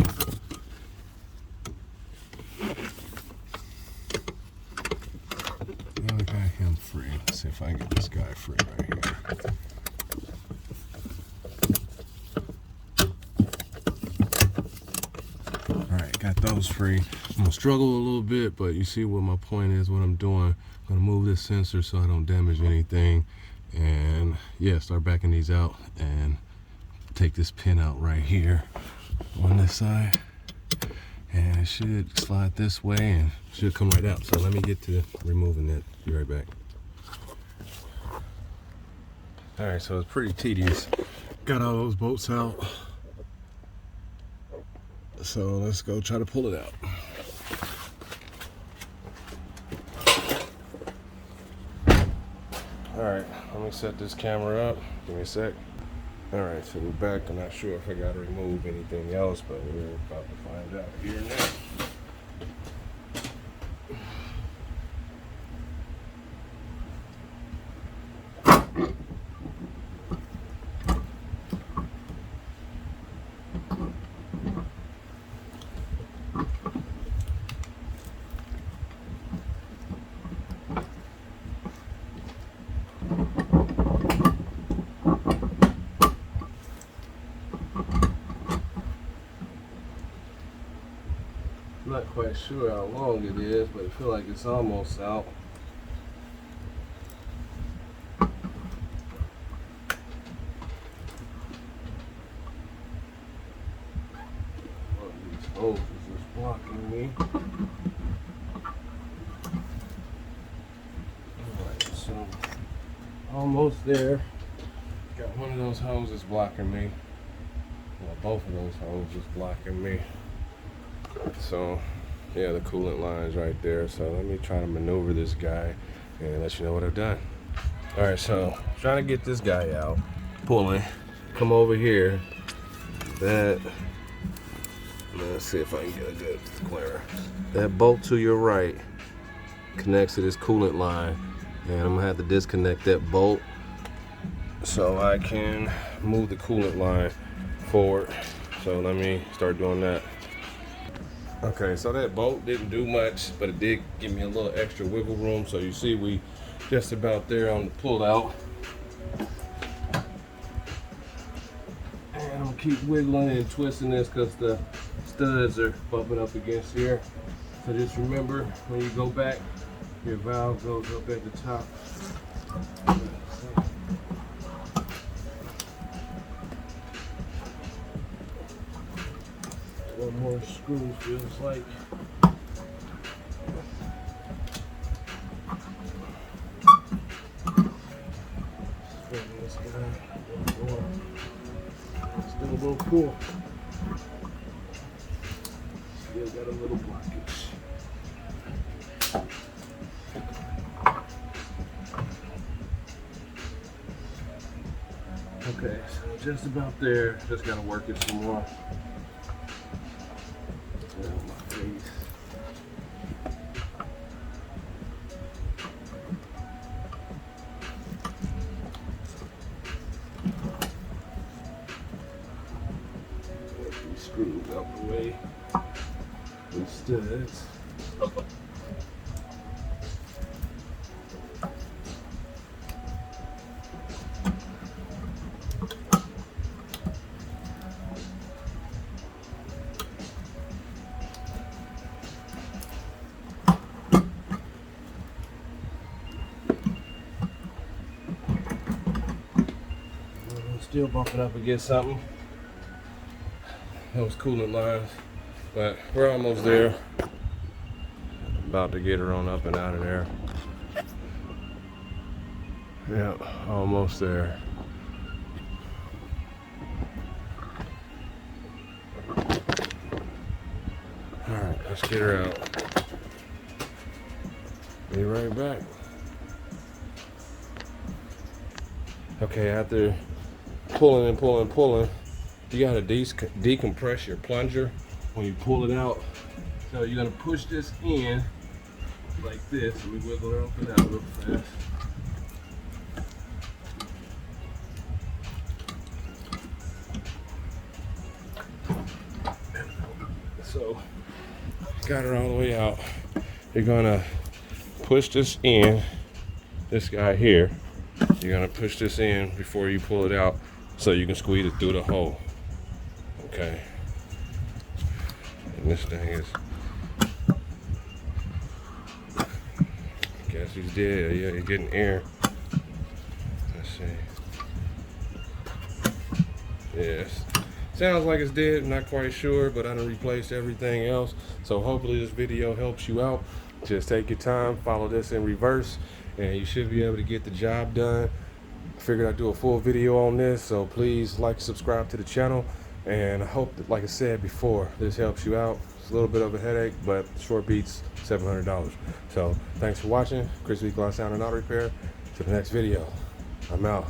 Now I got him free. Let's see if I can get this guy free right here. Alright, got those free. I'm gonna struggle a little bit, but you see what my point is, what I'm doing. I'm gonna move this sensor so I don't damage anything. And yeah, start backing these out and take this pin out right here on this side. And it should slide this way and should come right out. So let me get to removing it. Be right back. Alright, so it's pretty tedious. Got all those bolts out. So let's go try to pull it out. Alright, let me set this camera up. Give me a sec. Alright, so we're back. I'm not sure if I gotta remove anything else, but we're about to find out here now. not quite sure how long it is, but I feel like it's almost out. These hoses is blocking me. Alright, so almost there. Got one of those hoses blocking me. Well, both of those hoses blocking me. So yeah, the coolant line's right there. So let me try to maneuver this guy and let you know what I've done. All right, so trying to get this guy out, pulling, come over here. That, let's see if I can get a good glare. That bolt to your right connects to this coolant line, and I'm gonna have to disconnect that bolt so I can move the coolant line forward. So let me start doing that. Okay, so that bolt didn't do much, but it did give me a little extra wiggle room. So you see we just about there on the pull out. And I'm gonna keep wiggling and twisting this because the studs are bumping up against here. So just remember, when you go back, your valve goes up at the top. One more screw feels like. This guy, still a little cool. Still got a little blockage. Okay, so just about there. Just gotta work it some more. Screws out the way. And studs. Still bumping up against something. Those coolant lines, but we're almost there. About to get her on up and out of there. Yeah, almost there. All right, let's get her out. Be right back. Okay, after pulling and pulling and pulling, you gotta decompress your plunger when you pull it out. So you're gonna push this in like this. Let me wiggle it up and out real fast. So got her all the way out. You're gonna push this in, this guy here. You're gonna push this in before you pull it out so you can squeeze it through the hole. Okay. And this thing is, guess he's dead. Yeah, he's getting air. Let's see. Yes. Sounds like it's dead, not quite sure, but I done replaced everything else. So hopefully this video helps you out. Just take your time, follow this in reverse, and you should be able to get the job done. Figured I'd do a full video on this, so please like, subscribe to the channel. And I hope that, like I said before, this helps you out. It's a little bit of a headache, but short beats, $700. So thanks for watching. Chris Week Sound and Auto Repair. To the next video. I'm out.